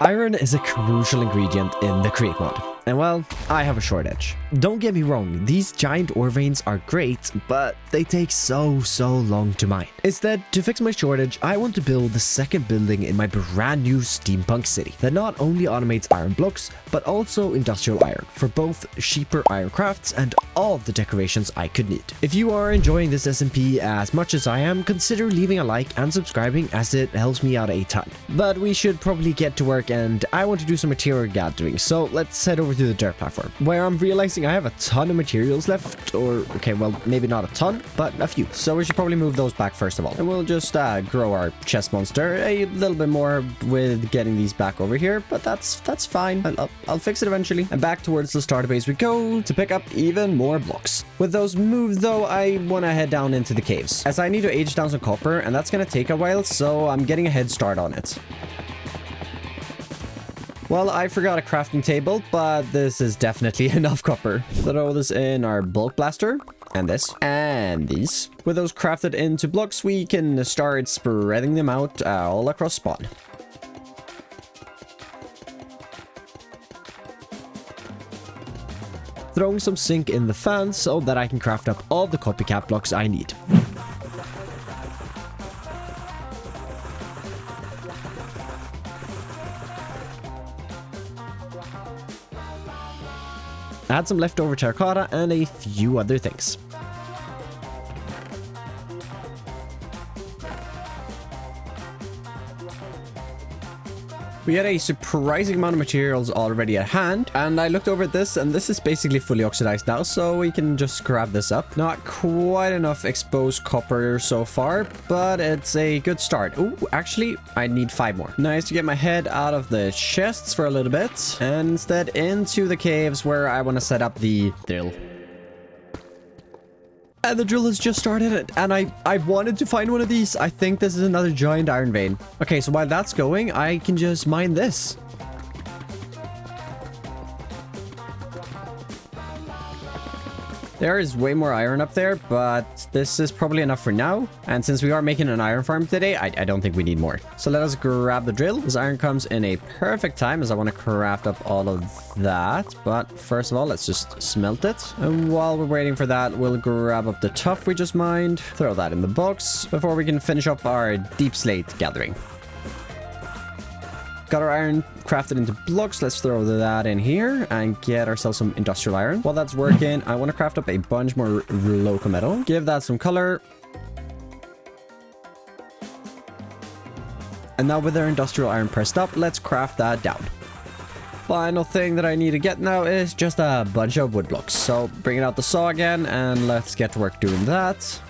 Iron is a crucial ingredient in the Create mod, and well, I have a shortage. Don't get me wrong, these giant ore veins are great, but they take so long to mine. Instead, to fix my shortage, I want to build the second building in my brand new steampunk city that not only automates iron blocks, but also industrial iron for both cheaper iron crafts and all of the decorations I could need. If you are enjoying this SMP as much as I am, consider leaving a like and subscribing as it helps me out a ton. But we should probably get to work, and I want to do some material gathering, so let's head over to the dirt platform, where I'm realizing I have a ton of materials left, or okay, well, maybe not a ton, but a few. So we should probably move those back first of all, and we'll just grow our chest monster a little bit more with getting these back over here, but that's fine. I'll fix it eventually. And back towards the starter base we go to pick up even more blocks. With those moved though, I want to head down into the caves, as I need to age down some copper, and that's going to take a while, so I'm getting a head start on it. Well, I forgot a crafting table, but this is definitely enough copper. Throw this in our bulk blaster, and this, and these. With those crafted into blocks, we can start spreading them out all across spawn. Throwing some zinc in the fan so that I can craft up all the copycat blocks I need. Add some leftover terracotta and a few other things. We had a surprising amount of materials already at hand, and I looked over at this, and this is basically fully oxidized now, so we can just grab this up. Not quite enough exposed copper so far, but it's a good start. Oh, actually, I need 5 more. Nice to get my head out of the chests for a little bit, and instead into the caves where I want to set up the drill. And the drill has just started, and I wanted to find one of these. I think this is another giant iron vein. Okay, so while that's going, I can just mine this. There is way more iron up there, but this is probably enough for now. And since we are making an iron farm today, I don't think we need more. So let us grab the drill. This iron comes in a perfect time, as I want to craft up all of that. But first of all, let's just smelt it. And while we're waiting for that, we'll grab up the tuff we just mined. Throw that in the box before we can finish up our deep slate gathering. Got our iron crafted into blocks. Let's throw that in here and get ourselves some industrial iron. While that's working, I want to craft up a bunch more local metal. Give that some color. And now with our industrial iron pressed up, let's craft that down. Final thing that I need to get now is just a bunch of wood blocks. So bringing out the saw again, and let's get to work doing that.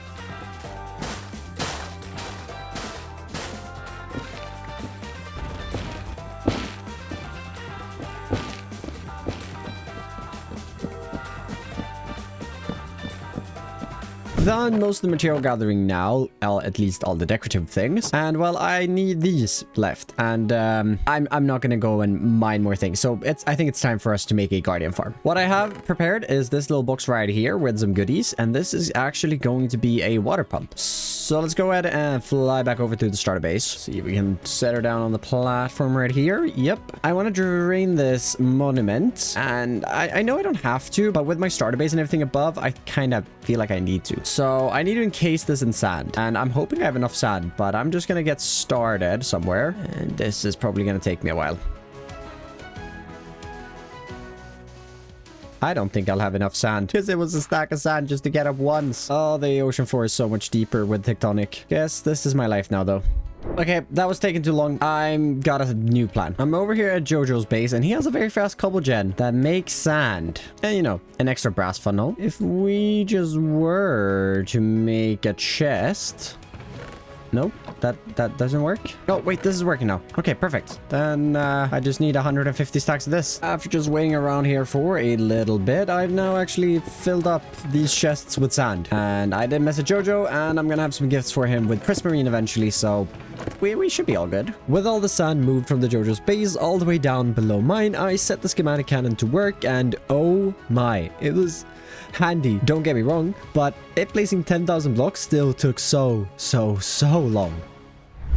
Done most of the material gathering now, at least all the decorative things, and well, I need these left, and I'm not gonna go and mine more things, so I think it's time for us to make a guardian farm. What I have prepared is this little box right here with some goodies, and this is actually going to be a water pump. So let's go ahead and fly back over to the starter base. See if we can set her down on the platform right here. Yep. I want to drain this monument, and I know I don't have to, but with my starter base and everything above, I kind of feel like I need to. So I need to encase this in sand, and I'm hoping I have enough sand, but I'm just gonna get started somewhere, and this is probably gonna take me a while. I don't think I'll have enough sand, because it was a stack of sand just to get up once. Oh, the ocean floor is so much deeper with Tectonic. Guess this is my life now, though. Okay, that was taking too long. I'm got a new plan. I'm over here at Jojo's base, and he has a very fast cobble gen that makes sand. And, you know, an extra brass funnel. If we just were to make a chest... Nope, that doesn't work. Oh, wait, this is working now. Okay, perfect. Then I just need 150 stacks of this. After just waiting around here for a little bit, I've now actually filled up these chests with sand. And I did message Jojo, and I'm gonna have some gifts for him with Prismarine eventually, so we should be all good. With all the sand moved from the Jojo's base all the way down below mine, I set the schematic cannon to work, and oh my, it was handy, don't get me wrong, but it placing 10,000 blocks still took so long.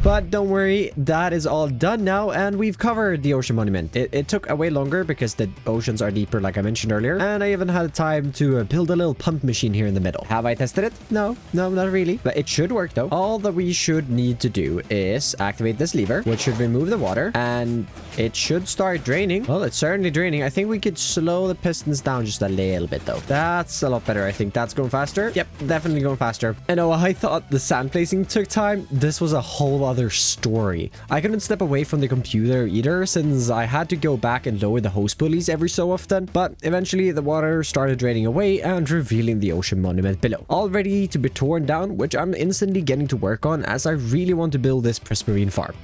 But don't worry, that is all done now, and we've covered the ocean monument. It took a way longer because the oceans are deeper, like I mentioned earlier, and I even had time to build a little pump machine here in the middle. Have I tested it? No, not really, but it should work though. All that we should need to do is activate this lever, which should remove the water, and it should start draining. Well, it's certainly draining. I think we could slow the pistons down just a little bit though. That's a lot better. I think that's going faster. Yep, definitely going faster. And oh, I thought the sand placing took time. This was a whole other story. I couldn't step away from the computer either since I had to go back and lower the hose pulleys every so often, but eventually the water started draining away and revealing the ocean monument below, all ready to be torn down, which I'm instantly getting to work on as I really want to build this Prismarine farm.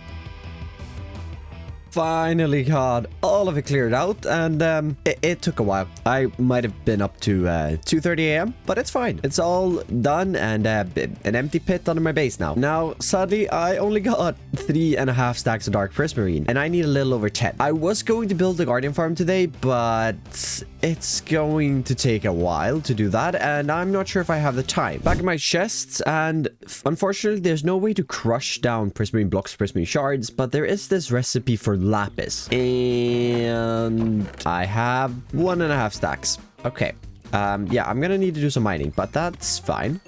Finally got all of it cleared out, and it took a while. I might have been up to 2:30 a.m., but it's fine. It's all done, and an empty pit under my base now. Now, sadly, I only got 3.5 stacks of dark prismarine, and I need a little over 10. I was going to build the guardian farm today, but it's going to take a while to do that, and I'm not sure if I have the time. Back in my chests, and unfortunately, there's no way to crush down prismarine blocks, prismarine shards, but there is this recipe for lapis, and I have 1.5 stacks. Okay, yeah, I'm gonna need to do some mining, but that's fine.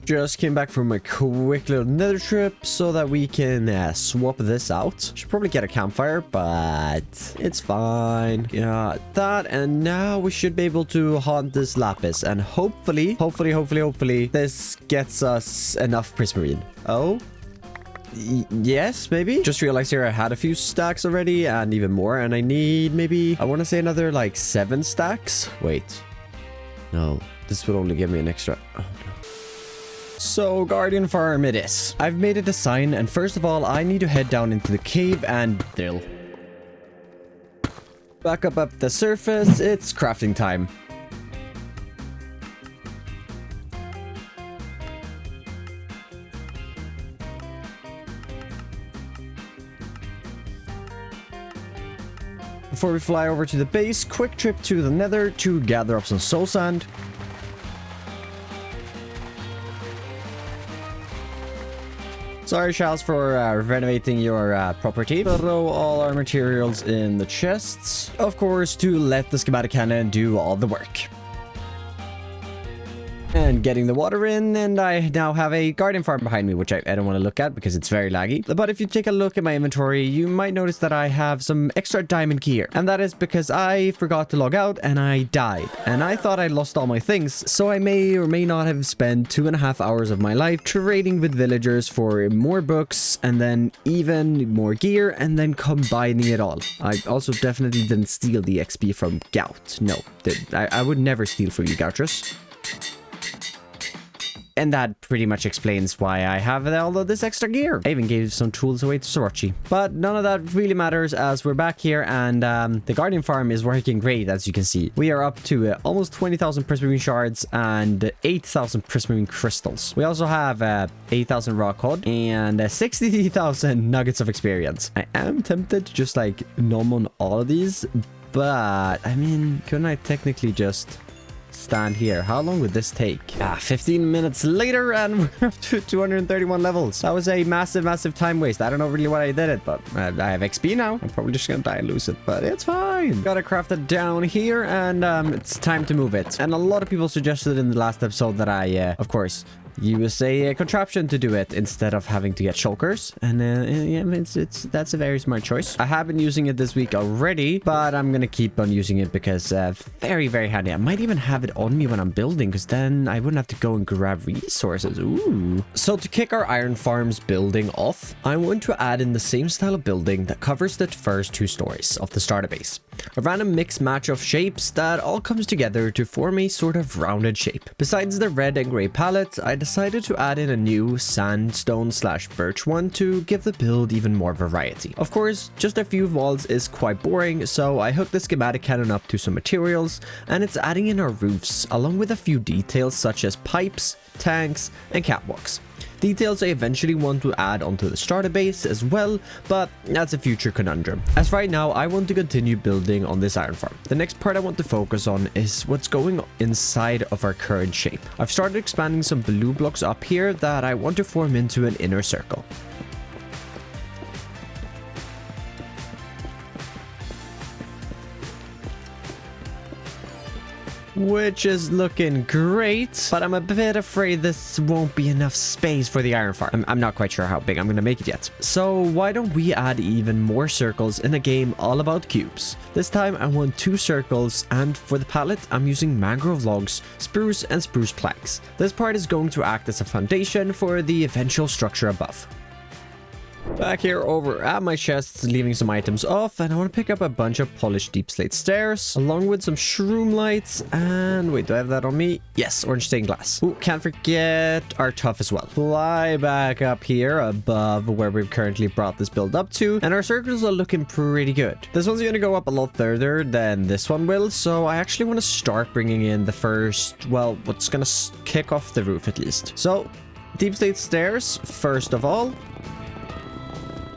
Just came back from a quick little nether trip so that we can swap this out. Should probably get a campfire, but it's fine. Yeah, that, and now we should be able to haunt this lapis, and hopefully this gets us enough prismarine. Oh, yes, maybe. Just realized here I had a few stacks already and even more, and I need maybe, I want to say another like 7 stacks. Wait, no, this would only give me an extra. Oh, no. So, Guardian Farm it is. I've made a design, and first of all, I need to head down into the cave and drill. Back up the surface, it's crafting time. Before we fly over to the base, quick trip to the nether to gather up some soul sand. Sorry, Charles, for renovating your property. Throw all our materials in the chests, of course, to let the schematic cannon do all the work. And getting the water in, and I now have a garden farm behind me, which I don't want to look at because it's very laggy. But if you take a look at my inventory, you might notice that I have some extra diamond gear. And that is because I forgot to log out and I died. And I thought I lost all my things, so I may or may not have spent 2.5 hours of my life trading with villagers for more books, and then even more gear, and then combining it all. I also definitely didn't steal the XP from Gout. No, I would never steal for you, Goutrus. And that pretty much explains why I have all of this extra gear. I even gave some tools away to Sorchi. But none of that really matters as we're back here, and the Guardian Farm is working great, as you can see. We are up to almost 20,000 prismarine shards and 8,000 prismarine crystals. We also have 8,000 raw cod and 60,000 nuggets of experience. I am tempted to just like nom on all of these, but I mean, couldn't I technically just stand here? How long would this take? 15 minutes later, and we're up to 231 levels. That was a massive time waste. I don't know really why I did it, but I have XP now. I'm probably just gonna die and lose it, but it's fine. Gotta craft it down here, and it's time to move it. And a lot of people suggested in the last episode that I, of course, use a contraption to do it instead of having to get shulkers, and yeah, that's a very smart choice. I have been using it this week already, but I'm gonna keep on using it because very handy. I might even have it on me when I'm building, because then I wouldn't have to go and grab resources. Ooh. So to kick our iron farms building off, I want to add in the same style of building that covers the first 2 stories of the starter base. A random mix match of shapes that all comes together to form a sort of rounded shape. Besides the red and gray palette, I decided to add in a new sandstone/birch one to give the build even more variety. Of course, just a few walls is quite boring, so I hooked the schematic cannon up to some materials, and it's adding in our roofs along with a few details such as pipes, tanks, and catwalks. Details I eventually want to add onto the starter base as well, but that's a future conundrum. As right now, I want to continue building on this iron farm. The next part I want to focus on is what's going on inside of our current shape. I've started expanding some blue blocks up here that I want to form into an inner circle. Which is looking great, but I'm a bit afraid this won't be enough space for the iron farm. I'm not quite sure how big I'm gonna make it yet. So why don't we add even more circles in a game all about cubes? This time I want 2 circles, and for the palette I'm using mangrove logs, spruce and spruce planks. This part is going to act as a foundation for the eventual structure above. Back here over at my chests, leaving some items off, and I want to pick up a bunch of polished deep slate stairs, along with some shroom lights, and wait, do I have that on me? Yes, orange stained glass. Ooh, can't forget our tuff as well. Fly back up here above where we've currently brought this build up to, and our circles are looking pretty good. This one's going to go up a lot further than this one will, so I actually want to start bringing in the first, well, what's going to kick off the roof at least. So, deep slate stairs, first of all.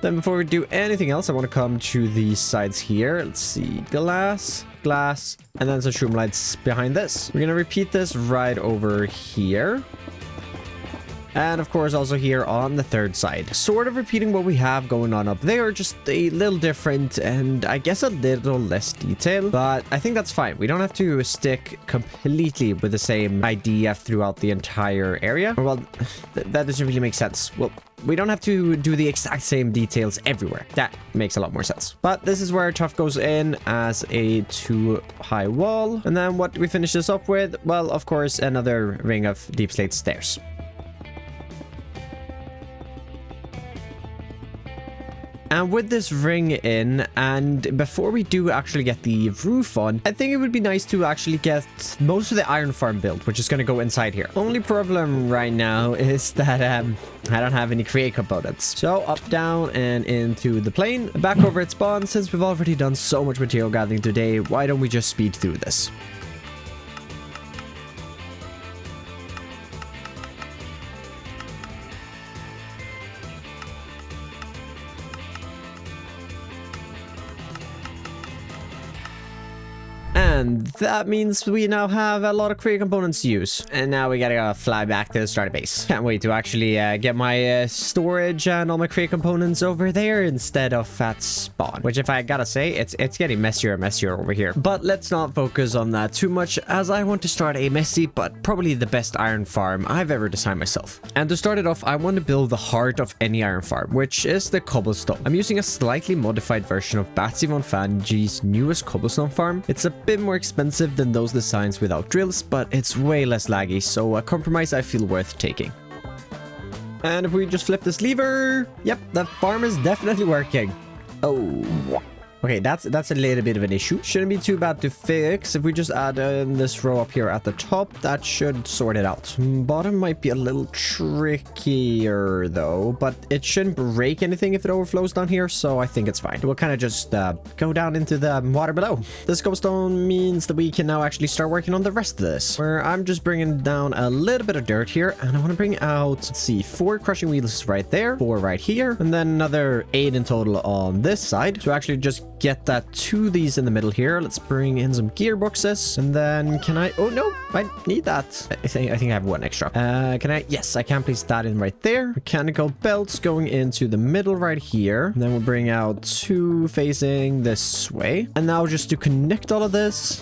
Then before we do anything else, I want to come to the sides here. Let's see, glass, and then some shroom lights behind this. We're going to repeat this right over here. And of course also here on the third side. Sort of repeating what we have going on up there, just a little different and I guess a little less detail. But I think that's fine. We don't have to stick completely with the same idea throughout the entire area. Well, that doesn't really make sense. Well, we don't have to do the exact same details everywhere. That makes a lot more sense. But this is where our tuff goes in as a 2-high wall. And then what do we finish this off with? Well, of course, another ring of deep slate stairs. And with this ring in, and before we do actually get the roof on, I think it would be nice to actually get most of the iron farm built, which is going to go inside here. Only problem right now is that I don't have any create components. So up, down, and into the plane. Back over at spawn. Since we've already done so much material gathering today, why don't we just speed through this? And that means we now have a lot of create components to use. And now we gotta fly back to the starter base. Can't wait to actually get my storage and all my create components over there instead of at spawn. Which, if I gotta say, it's getting messier and messier over here. But let's not focus on that too much, as I want to start a messy but probably the best iron farm I've ever designed myself. And to start it off, I want to build the heart of any iron farm, which is the cobblestone. I'm using a slightly modified version of Batsy von Fangy's newest cobblestone farm. It's a bit more expensive than those designs without drills, but it's way less laggy, so a compromise I feel worth taking. And if we just flip this lever, yep, that farm is definitely working. Oh, okay, that's a little bit of an issue. Shouldn't be too bad to fix. If we just add in this row up here at the top, that should sort it out. Bottom might be a little trickier though, but it shouldn't break anything if it overflows down here, so I think it's fine. We'll kind of just go down into the water below. This cobblestone means that we can now actually start working on the rest of this, where I'm just bringing down a little bit of dirt here, and I want to bring out, let's see, 4 crushing wheels right there, 4 right here, and then another 8 in total on this side. So actually just get that to these in the middle here. Let's bring in some gearboxes, and then can I, oh no, I need that. I think I have 1 extra. Can I, yes, I can place that in right there. Mechanical belts going into the middle right here, and then we'll bring out 2 facing this way. And now just to connect all of this,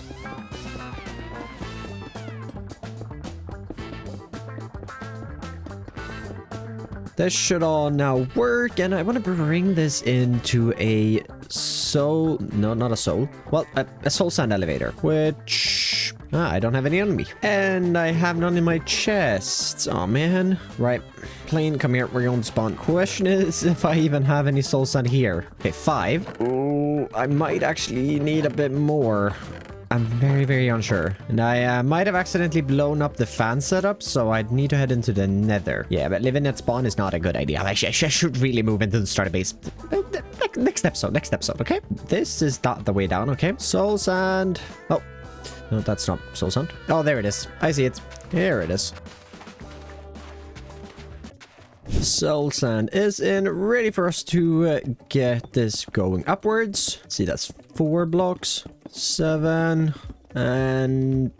this should all now work, and I want to bring this into a soul, no, not a soul, well, a soul sand elevator, which I don't have any on me, and I have none in my chest. Oh man. Right, plane, come here, we're going to spawn. Question is if I even have any soul sand here. Okay, 5. Oh, I might actually need a bit more. I'm very, very unsure. And I might have accidentally blown up the fan setup, so I'd need to head into the nether. Yeah, but living at spawn is not a good idea. I should really move into the starter base. Next episode, okay? This is not the way down, okay? Soul sand. Oh, no, that's not soul sand. Oh, there it is. I see it. Here it is. Soul sand is in, ready for us to get this going upwards. Let's see, that's 4 blocks, 7, and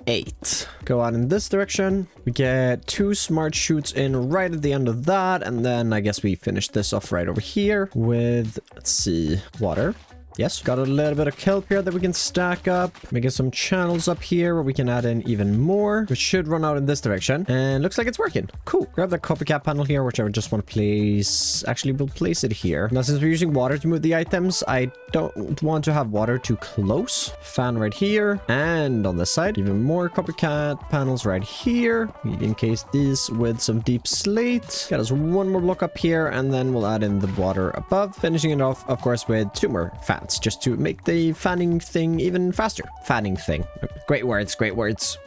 8. Go out in this direction. We get 2 smart chutes in right at the end of that, and then I guess we finish this off right over here with, let's see, water. Yes, got a little bit of kelp here that we can stack up. Making some channels up here where we can add in even more. We should run out in this direction. And looks like it's working. Cool. Grab the copycat panel here, which I would just want to place. Actually, we'll place it here. Now, since we're using water to move the items, I don't want to have water too close. Fan right here. And on this side, even more copycat panels right here. We encase these with some deep slate. Got us 1 more block up here. And then we'll add in the water above. Finishing it off, of course, with 2 more fans. Just to make the fanning thing even faster. Fanning thing. Great words, great words.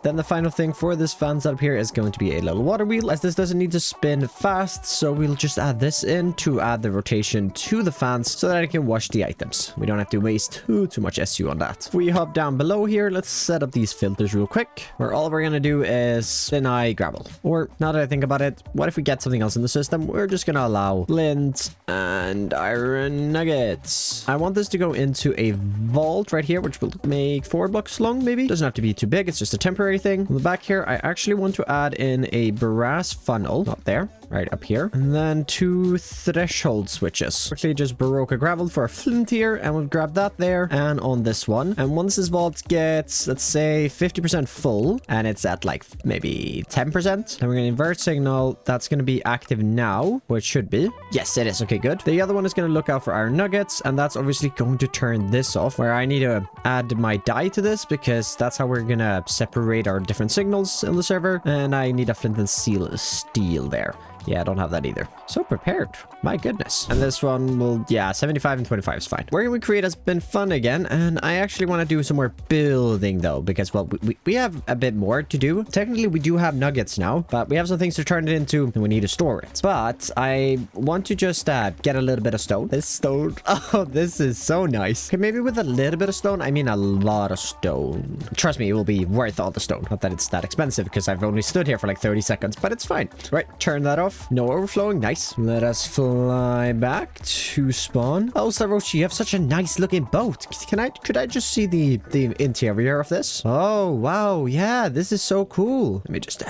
Then the final thing for this fan setup here is going to be a little water wheel, as this doesn't need to spin fast, so we'll just add this in to add the rotation to the fans so that I can wash the items. We don't have to waste too much SU on that. If we hop down below here, let's set up these filters real quick, where all we're gonna do is deny gravel. Or, now that I think about it, what if we get something else in the system? We're just gonna allow flint and iron nuggets. I want this to go into a vault right here, which will make 4 blocks long, maybe? Doesn't have to be too big, it's just a temporary thing. On the back here, I actually want to add in a brass funnel. Not there. Right up here. And then 2 threshold switches. Actually, just Baroque gravel for a flint here, and we'll grab that there and on this one. And once this vault gets, let's say, 50% full, and it's at like maybe 10%, then we're going to invert signal. That's going to be active now, which should be. Yes, it is. Okay, good. The other one is going to look out for iron nuggets, and that's obviously going to turn this off, where I need to add my dye to this, because that's how we're going to separate our different signals in the server. And I need a flint and steel there. Yeah, I don't have that either. So prepared. My goodness. And this one will, yeah, 75 and 25 is fine. Working with Create has been fun again, and I actually want to do some more building though, because, well, we have a bit more to do. Technically, we do have nuggets now, but we have some things to turn it into, and we need to store it. But I want to just get a little bit of stone. This stone, oh, this is so nice. Okay, maybe with a little bit of stone, I mean a lot of stone. Trust me, it will be worth all the stone. Not that it's that expensive, because I've only stood here for like 30 seconds, but it's fine. Right, turn that off. No overflowing. Nice. Let us fly back to spawn. Oh, Sarochi, you have such a nice looking boat. Could I just see the interior of this? Oh, wow. Yeah, this is so cool. Let me just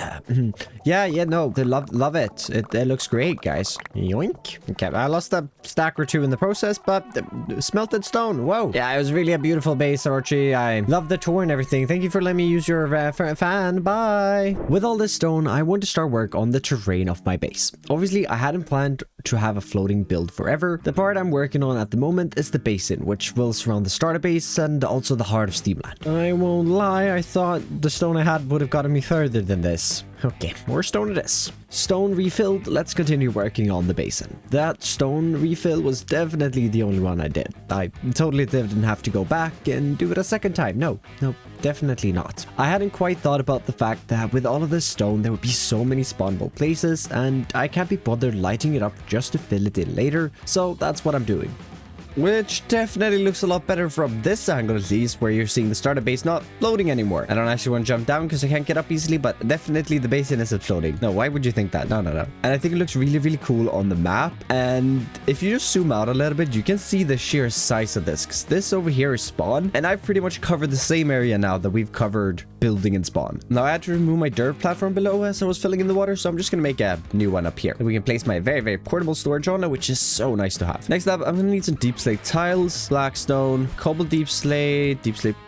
yeah, no, they love it. It looks great, guys. Yoink. Okay, I lost a stack or 2 in the process, but smelted stone. Whoa. Yeah, it was really a beautiful base, Sarochi. I love the tour and everything. Thank you for letting me use your fan. Bye. With all this stone, I want to start work on the terrain of my base. Obviously, I hadn't planned to have a floating build forever. The part I'm working on at the moment is the basin, which will surround the starter base and also the heart of Steamland. I won't lie, I thought the stone I had would have gotten me further than this. Okay, more stone it is. Stone refilled, let's continue working on the basin. That stone refill was definitely the only one I did. I totally didn't have to go back and do it a second time. No, definitely not. I hadn't quite thought about the fact that with all of this stone, there would be so many spawnable places, and I can't be bothered lighting it up just to fill it in later, so that's what I'm doing. Which definitely looks a lot better from this angle at least, where you're seeing the starter base not floating anymore. I don't actually want to jump down because I can't get up easily, but definitely the basin isn't floating. No, why would you think that? No. And I think it looks really, really cool on the map. And if you just zoom out a little bit, you can see the sheer size of this, because this over here is spawn, and I've pretty much covered the same area now that we've covered building and spawn. Now I had to remove my dirt platform below as I was filling in the water, so I'm just gonna make a new one up here. We can place my very, very portable storage on it, which is so nice to have. Next up, I'm gonna need some deep slate tiles, black stone, cobble deep slate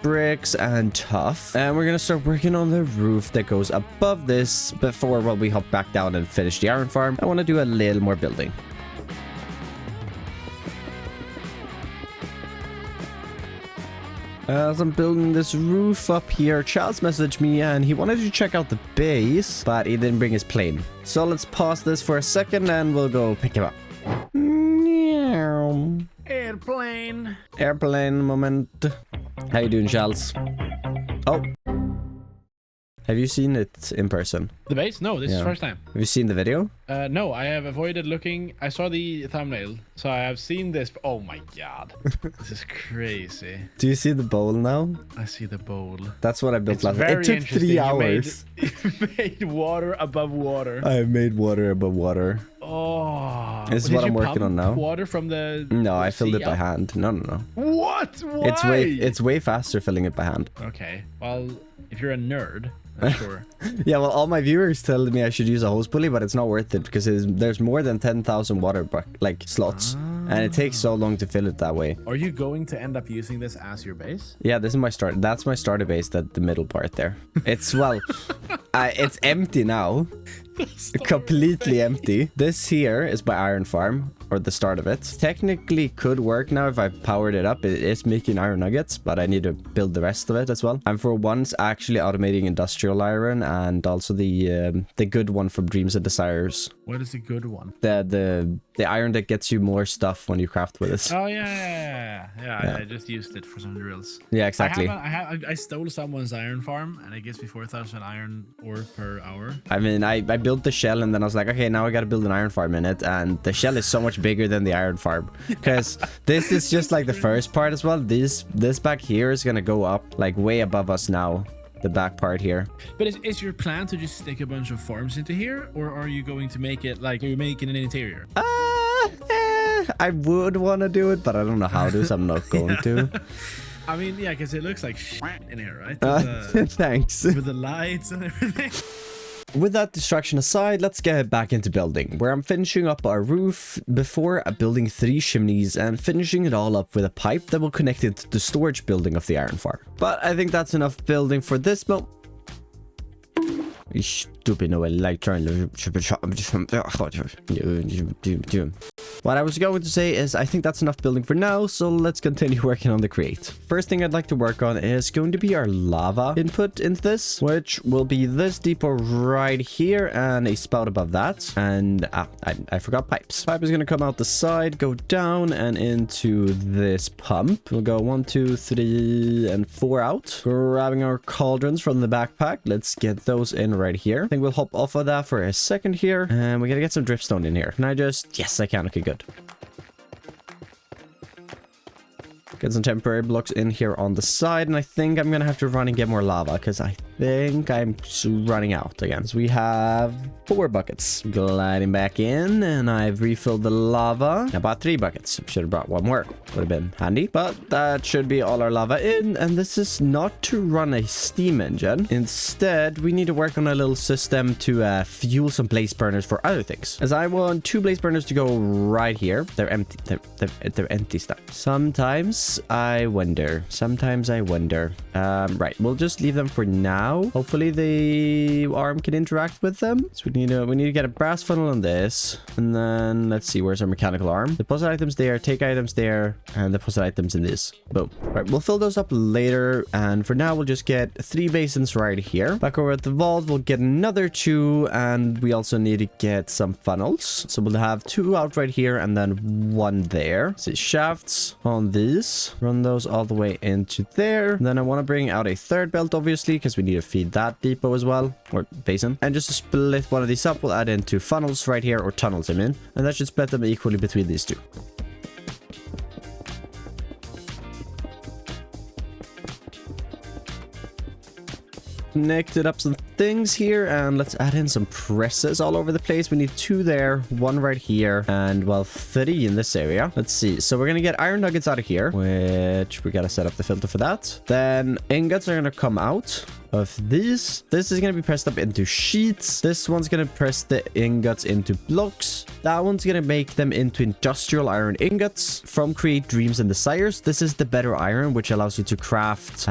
bricks, and tuff. And we're gonna start working on the roof that goes above this before, well, we hop back down and finish the iron farm. I want to do a little more building. As I'm building this roof up here, Charles messaged me and he wanted to check out the base, but he didn't bring his plane. So let's pause this for a second and we'll go pick him up. Airplane moment. How you doing, Charles? Oh. Have you seen it in person? The base? No, this is Yeah. first time. Have you seen the video? No, I have avoided looking. I saw the thumbnail, so I have seen this. Oh my god, this is crazy. Do you see the bowl now? I see the bowl. That's what I built It's last. very It took interesting. 3 hours. You made water above water. I made water above water. Oh, This is did what you I'm working on pump now. Water from the No, I filled it sea by up? hand. No. What? Why? It's way faster filling it by hand. Okay. Well, if you're a nerd, I'm sure. Yeah, well, all my viewers tell me I should use a hose pulley, but it's not worth it because there's more than 10,000 water slots, and it takes so long to fill it that way. Are you going to end up using this as your base? Yeah, this is my start. That's my starter base. That the middle part there. It's well, it's empty now. Completely empty. This here is my iron farm, or the start of it. Technically could work now if I powered it up. It is making iron nuggets, but I need to build the rest of it as well. I'm for once actually automating industrial iron and also the good one from Dreams and Desires. What is the good one? The iron that gets you more stuff when you craft with it. Oh yeah. I just used it for some drills. Yeah, exactly. I stole someone's iron farm, and it gives me 4,000 iron ore per hour. I mean, I built the shell and then I was like, okay, now I got to build an iron farm in it. And the shell is so much bigger than the iron farm because this is just like the first part as well. This back here is going to go up like way above us now. The back part here. But is your plan to just stick a bunch of farms into here, or are you going to make it like you're making an interior? I would want to do it, but I don't know how to, so I'm not going to. I mean, yeah, because it looks like in here, right? Thanks. With the lights and everything. With that distraction aside, let's get back into building, where I'm finishing up our roof before building 3 chimneys and finishing it all up with a pipe that will connect it to the storage building of the iron farm. But I think that's enough building for this moment. You stupid no like trying to what I was going to say is I think that's enough building for now, so let's continue working on the crate. First thing I'd like to work on is going to be our lava input into this, which will be this depot right here and a spout above that. And I forgot pipes. Pipe is going to come out the side, go down and into this pump. We'll go 1, 2, 3 and 4 out. Grabbing our cauldrons from the backpack. Let's get those in right here. I think we'll hop off of that for a second here, and we gotta get some dripstone in here. Can I just... Yes, I can. Okay, good. Get some temporary blocks in here on the side, and I think I'm gonna have to run and get more lava because I think I'm running out again. So we have 4 buckets. Gliding back in, and I've refilled the lava. I bought 3 buckets. Should have brought 1 more. Would have been handy, but that should be all our lava in. And this is not to run a steam engine. Instead, we need to work on a little system to fuel some blaze burners for other things. As I want 2 blaze burners to go right here. They're empty. They're empty stuff. Sometimes I wonder. Right, we'll just leave them for now. Hopefully the arm can interact with them. So we need to get a brass funnel on this, and then let's see, where's our mechanical arm? Deposit items there, take items there, and deposit items in this. Boom. Right, we'll fill those up later, and for now we'll just get 3 basins right here. Back over at the vault, we'll get another 2, and we also need to get some funnels. So we'll have 2 out right here and then 1 there. See, shafts on these. Run those all the way into there. And then I want to bring out a 3rd belt, obviously, because we need to feed that depot as well, or basin. And just to split one of these up, we'll add in 2 funnels right here, or tunnels I mean, and that should split them equally between these 2. Connected up some things here, and let's add in some presses all over the place. We need 2 there, 1 right here, and well, 3 in this area. Let's see. So we're gonna get iron nuggets out of here, which we gotta set up the filter for that. Then ingots are gonna come out of these. This is going to be pressed up into sheets. This one's going to press the ingots into blocks. That one's going to make them into industrial iron ingots from Create Dreams and Desires. This is the better iron, which allows you to craft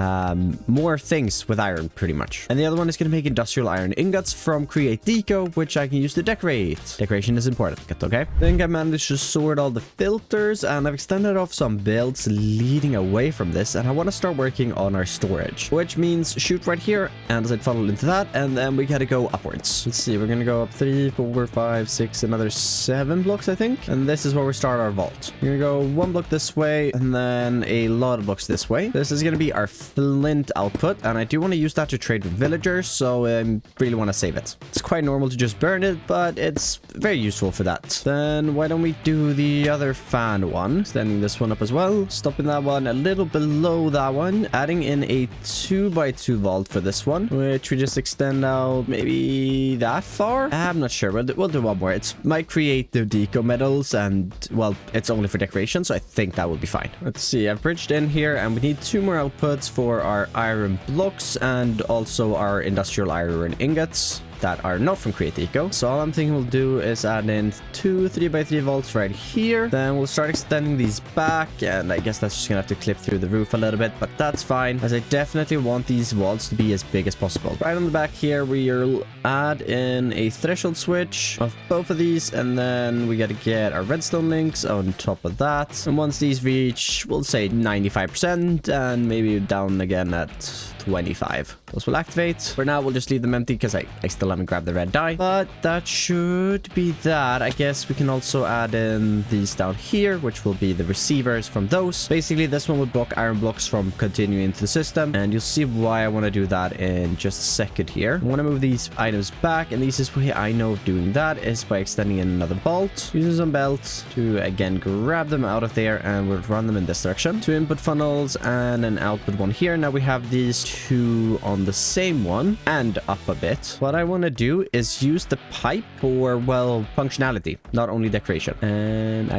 more things with iron, pretty much. And the other one is going to make industrial iron ingots from Create Deco, which I can use to decorate. Decoration is important, okay? I think I managed to sort all the filters, and I've extended off some builds leading away from this, and I want to start working on our storage, which means shoot right here, and as I funnel into that, and then we gotta go upwards. Let's see, we're gonna go up 3, 4, 5, 6, another 7 blocks, I think. And this is where we start our vault. We're gonna go 1 block this way, and then a lot of blocks this way. This is gonna be our flint output, and I do want to use that to trade with villagers, so so I really want to save it. It's quite normal to just burn it, but it's very useful for that. Then why don't we do the other fan one? Standing this one up as well. Stopping that one a little below that one. Adding in a 2x2 vault for this one, which we just extend out maybe that far. I'm not sure. We'll do one more. It might create the deco metals, and well, it's only for decoration, so I think that will be fine. Let's see. I've bridged in here, and we need 2 more outputs for our iron blocks and also our industrial iron ingots that are not from Create Eco. So all I'm thinking we'll do is add in 2 3x3 vaults right here. Then we'll start extending these back, and I guess that's just gonna have to clip through the roof a little bit, but that's fine, as I definitely want these vaults to be as big as possible. Right on the back here, we'll add in a threshold switch of both of these, and then we gotta get our redstone links on top of that. And once these reach, we'll say 95%, and maybe down again at 25. Those will activate. For now, we'll just leave them empty because I still haven't grabbed the red dye. But that should be that. I guess we can also add in these down here, which will be the receivers from those. Basically, this one will block iron blocks from continuing into the system, and you'll see why I want to do that in just a second here. I want to move these items back, and the easiest way I know of doing that is by extending in another bolt, using some belts to again grab them out of there, and we'll run them in this direction. 2 input funnels and an output one here. Now we have these 2 on the same one and up a bit. What I want to do is use the pipe for, well, functionality, not only decoration. And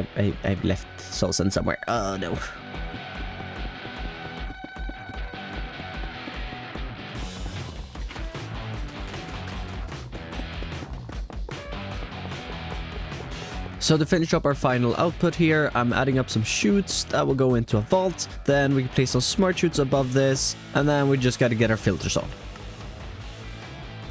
I've left Solson somewhere. Oh no. So to finish up our final output here, I'm adding up some chutes that will go into a vault. Then we can place some smart chutes above this, and then we just got to get our filters on.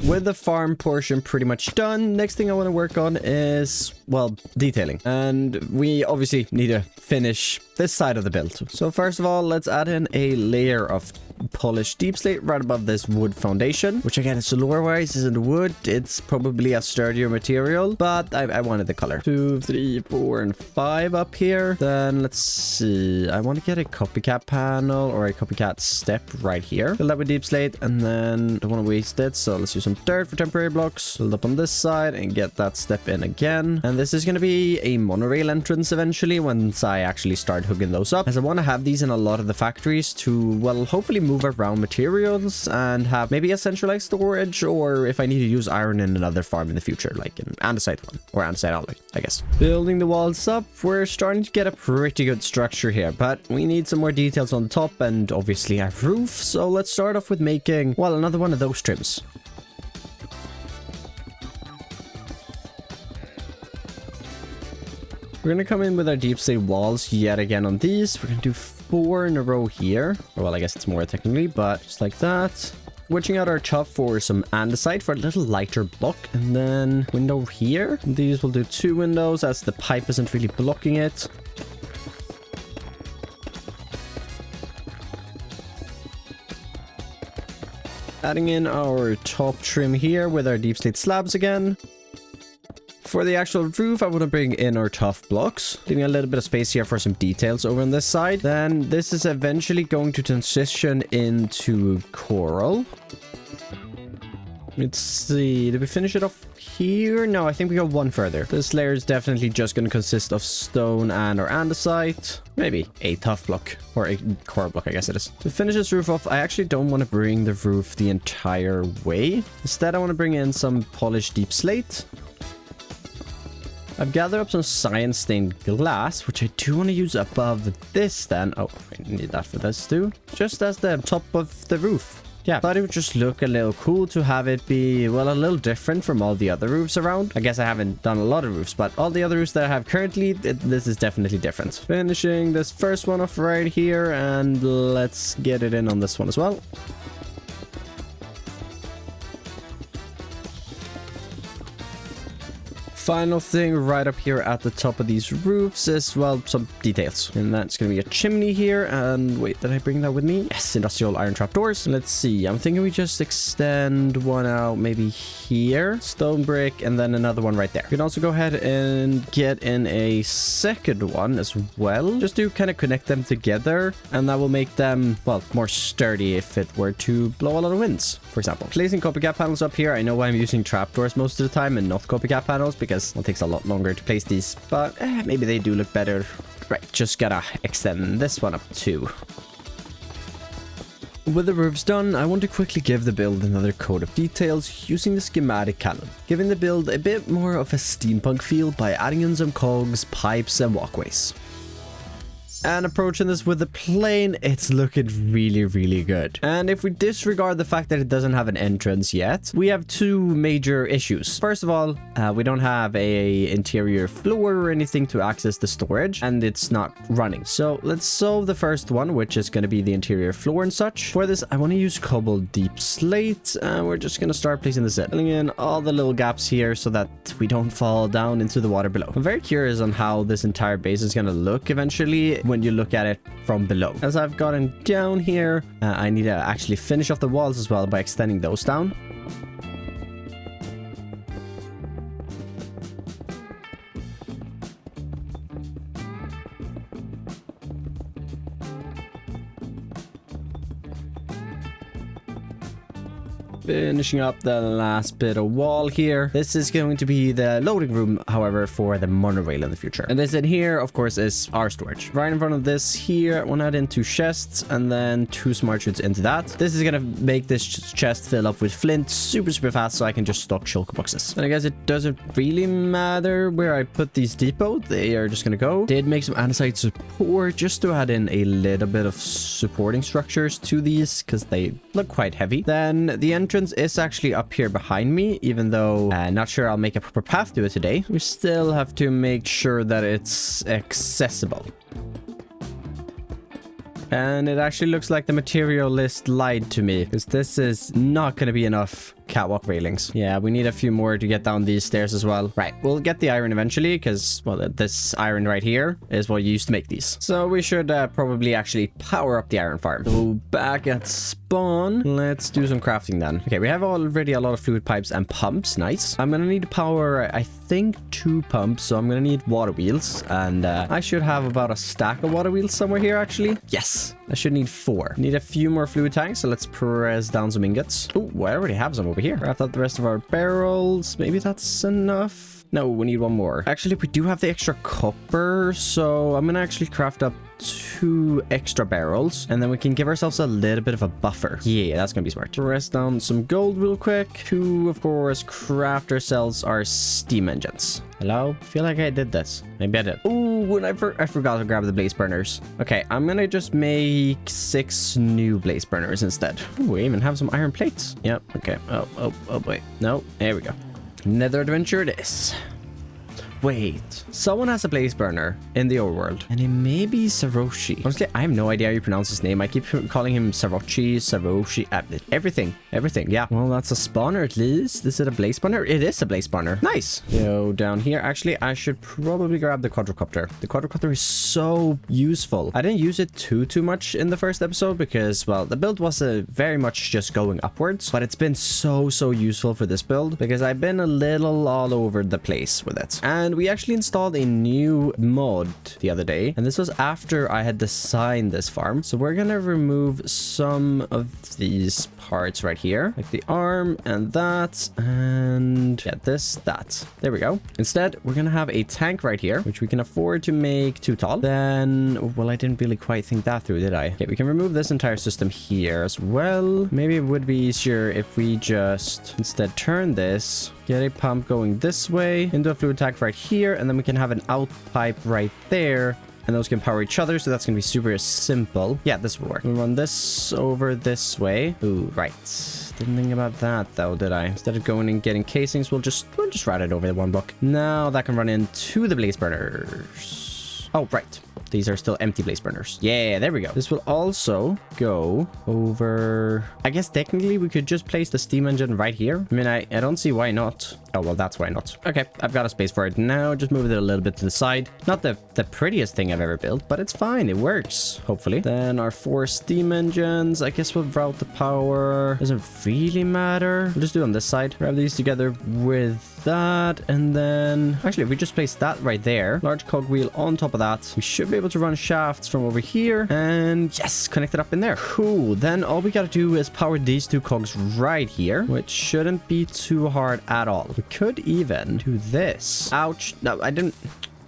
With the farm portion pretty much done, next thing I want to work on is, well, detailing. And we obviously need to finish this side of the build. So first of all, let's add in a layer of polished deep slate right above this wood foundation, which again, so lore-wise isn't wood. It's probably a sturdier material, but I wanted the color. 2, 3, 4, and 5 up here. Then let's see. I want to get a copycat panel or a copycat step right here. Fill that with deep slate, and then don't want to waste it. So let's use some dirt for temporary blocks. Build up on this side and get that step in again. And this is going to be a monorail entrance eventually once I actually start hooking those up, as I want to have these in a lot of the factories to, well, hopefully move around materials and have maybe a centralized storage, or if I need to use iron in another farm in the future, like an andesite one or andesite alloy, I guess. Building the walls up, we're starting to get a pretty good structure here, but we need some more details on the top and obviously a roof. So let's start off with making, well, another one of those trims. We're going to come in with our deep slate walls yet again on these. We're going to do 4 in a row here. Or, well, I guess it's more technically, but just like that. Switching out our top for some andesite for a little lighter block. And then window here. These will do 2 windows as the pipe isn't really blocking it. Adding in our top trim here with our deep slate slabs again. For the actual roof, I want to bring in our tough blocks, leaving a little bit of space here for some details over on this side. Then this is eventually going to transition into coral. Let's see, did we finish it off here? No, I think we go one further. This layer is definitely just going to consist of stone and or andesite. Maybe a tough block or a coral block, I guess it is. To finish this roof off, I actually don't want to bring the roof the entire way. Instead, I want to bring in some polished deep slate. I've gathered up some cyan stained glass, which I do want to use above this then. Oh, I need that for this too. Just as the top of the roof. Yeah, thought it would just look a little cool to have it be, well, a little different from all the other roofs around. I guess I haven't done a lot of roofs, but all the other roofs that I have currently, this is definitely different. Finishing this first one off right here, and let's get it in on this one as well. final thing right up here at the top of these roofs is, well, some details. And that's going to be a chimney here. And wait, did I bring that with me? Yes, industrial iron trapdoors. Let's see. I'm thinking we just extend one out maybe here. Stone brick and then another one right there. You can also go ahead and get in a second one as well. Just to kind of connect them together. And that will make them, well, more sturdy if it were to blow a lot of winds, for example. Placing copycat panels up here. I know I'm using trapdoors most of the time and not copycat panels because it takes a lot longer to place these, but maybe they do look better. Right, just gotta extend this one up too. With the roofs done, I want to quickly give the build another coat of details using the schematic cannon, giving the build a bit more of a steampunk feel by adding in some cogs, pipes and walkways. And approaching this with the plane, it's looking really, really good. And if we disregard the fact that it doesn't have an entrance yet, we have two major issues. First of all, we don't have a interior floor or anything to access the storage, and it's not running. So let's solve the first one, which is going to be the interior floor and such. For this, I want to use cobbled deep slate, and we're just going to start placing this in, filling in all the little gaps here so that we don't fall down into the water below. I'm very curious on how this entire base is going to look eventually when you look at it from below. As I've gotten down here, I need to actually finish off the walls as well by extending those down. Finishing up the last bit of wall here. This is going to be the loading room, however, for the monorail in the future. And this in here, of course, is our storage. Right in front of this here, I want to add in 2 chests and then 2 smart chutes into that. This is going to make this chest fill up with flint super fast so I can just stock shulker boxes. And I guess it doesn't really matter where I put these depot. They are just going to go. Did make some andesite support just to add in a little bit of supporting structures to these because they look quite heavy. Then the entrance is actually up here behind me, even though not sure I'll make a proper path to it today. We still have to make sure that it's accessible. And it actually looks like the material list lied to me, because this is not going to be enough catwalk railings. Yeah, we need a few more to get down these stairs as well. Right, we'll get the iron eventually, because, well, this iron right here is what you used to make these. So we should probably actually power up the iron farm. So back at spawn, let's do some crafting then. Okay, we have already a lot of fluid pipes and pumps. Nice. I'm gonna need to power, I think, 2 pumps, so I'm gonna need water wheels, and I should have about a stack of water wheels somewhere here, actually. Yes, I should need 4. Need a few more fluid tanks, so let's press down some ingots. Oh, I already have some over here. Wrap up the rest of our barrels. Maybe that's enough. No, we need one more. Actually, we do have the extra copper, so I'm gonna actually craft up 2 extra barrels, and then we can give ourselves a little bit of a buffer. Yeah, that's gonna be smart. Press down some gold real quick to, of course, craft ourselves our steam engines. Hello? I feel like I did this. Maybe I did. Ooh, and I forgot to grab the blaze burners. Okay, I'm gonna just make 6 new blaze burners instead. Ooh, we even have some iron plates. Yep, okay. Oh boy. No, there we go. Nether adventure it is. Wait, someone has a blaze burner in the overworld, and it may be Saroshi. Honestly, I have no idea how you pronounce his name. I keep calling him Saroshi, Saroshi, everything. Yeah. Well, that's a spawner at least. Is it a blaze spawner? It is a blaze spawner. Nice. Go down here. Actually, I should probably grab the quadricopter. The quadricopter is so useful. I didn't use it too much in the first episode because, well, the build was very much just going upwards, but it's been so useful for this build because I've been a little all over the place with it. And we actually installed a new mod the other day, and this was after I had designed this farm. So we're gonna remove some of these parts right here, like the arm and that, and yeah, that. There we go. Instead, we're gonna have a tank right here, which we can afford to make too tall. Then, well, I didn't really quite think that through, did I? Okay, we can remove this entire system here as well. Maybe it would be easier if we just instead turn this, get a pump going this way into a fluid tank right here, and then we can have an out pipe right there, and those can power each other, so that's gonna be super simple. Yeah, this will work. We'll run this over this way. Ooh, right. Didn't think about that though, did I? Instead of going and getting casings, we'll just route it over the 1 block. Now that can run into the blaze burners. Oh, right. These are still empty blaze burners. Yeah, there we go. This will also go over... I guess technically we could just place the steam engine right here. I mean, I don't see why not. Oh, well, that's why not. Okay, I've got a space for it now. Just move it a little bit to the side. Not the prettiest thing I've ever built, but it's fine. It works, hopefully. Then our 4 steam engines. I guess we'll route the power. Doesn't really matter. We'll just do it on this side. Grab these together with that. And then... Actually, if we just place that right there. Large cogwheel on top of that. We should be able to run shafts from over here. And yes, connect it up in there. Cool. Then all we gotta do is power these 2 cogs right here, which shouldn't be too hard at all. We could even do this. Ouch. No, I didn't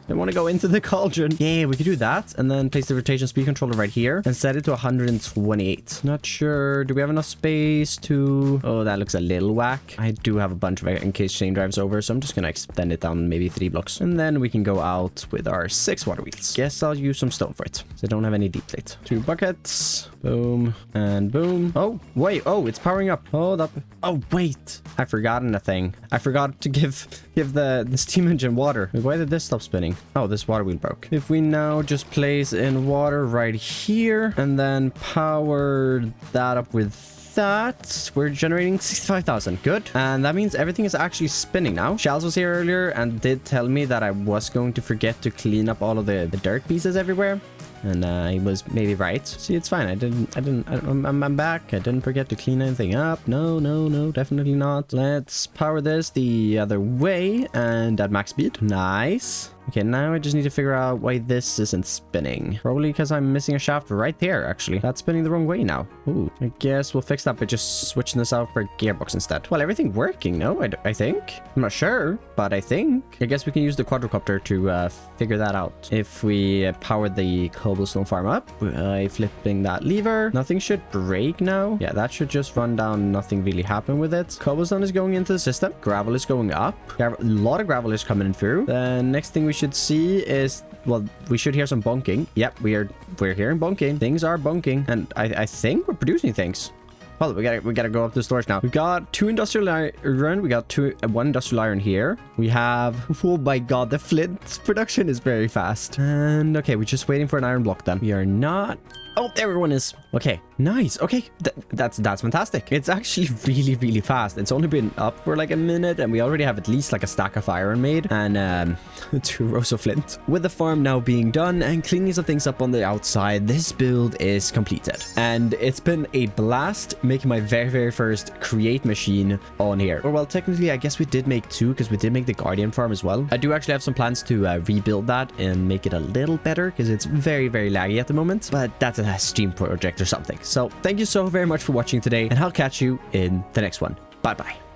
want to go into the cauldron. Yeah, we could do that. And then place the rotation speed controller right here and set it to 128. Not sure. Do we have enough space to... Oh, that looks a little whack. I do have a bunch of in case chain drives over, so I'm just going to extend it down maybe 3 blocks. And then we can go out with our 6 water wheels. Guess I'll use some stone for it. So I don't have any deep plate. 2 buckets. Boom. And boom. Oh, wait. Oh, it's powering up. Hold up. Oh, wait. I've forgotten a thing. I forgot to give the steam engine water. Wait, why did this stop spinning? Oh, this water wheel broke. If we now just place in water right here and then power that up with that, we're generating 65,000. Good. And that means everything is actually spinning now. Shells was here earlier and did tell me that I was going to forget to clean up all of the dirt pieces everywhere. And he was maybe right. See, it's fine. I'm back. I didn't forget to clean anything up. No, definitely not. Let's power this the other way and at max speed. Nice. Okay, now I just need to figure out why this isn't spinning. Probably because I'm missing a shaft right there, actually. That's spinning the wrong way now. Ooh, I guess we'll fix that by just switching this out for a gearbox instead. Well, everything working, no? I think. I'm not sure, but I think. I guess we can use the quadrocopter to figure that out. If we power the cobblestone farm up by flipping that lever, nothing should break now. Yeah, that should just run down. Nothing really happened with it. Cobblestone is going into the system. Gravel is going up. A lot of gravel is coming through. The next thing we should see is, well, we should hear some bonking. Yep, we're hearing bonking. Things are bonking, and I think we're producing things. Well, we gotta go up to the storage now. We've got 2 industrial iron. We got 1 industrial iron here. We have, oh my god, the flint production is very fast. And okay, we're just waiting for an iron block then. We are not. Oh, there everyone is. Okay, nice. Okay, that's fantastic. It's actually really fast. It's only been up for like a minute and we already have at least like a stack of iron made and 2 rows of flint. With the farm now being done and cleaning some things up on the outside, this build is completed. And it's been a blast making my very first create machine on here. Or well, technically I guess we did make 2 because we did make the Guardian farm as well. I do actually have some plans to rebuild that and make it a little better because it's very laggy at the moment, but that's a stream project or something. So thank you so very much for watching today and I'll catch you in the next one. Bye bye.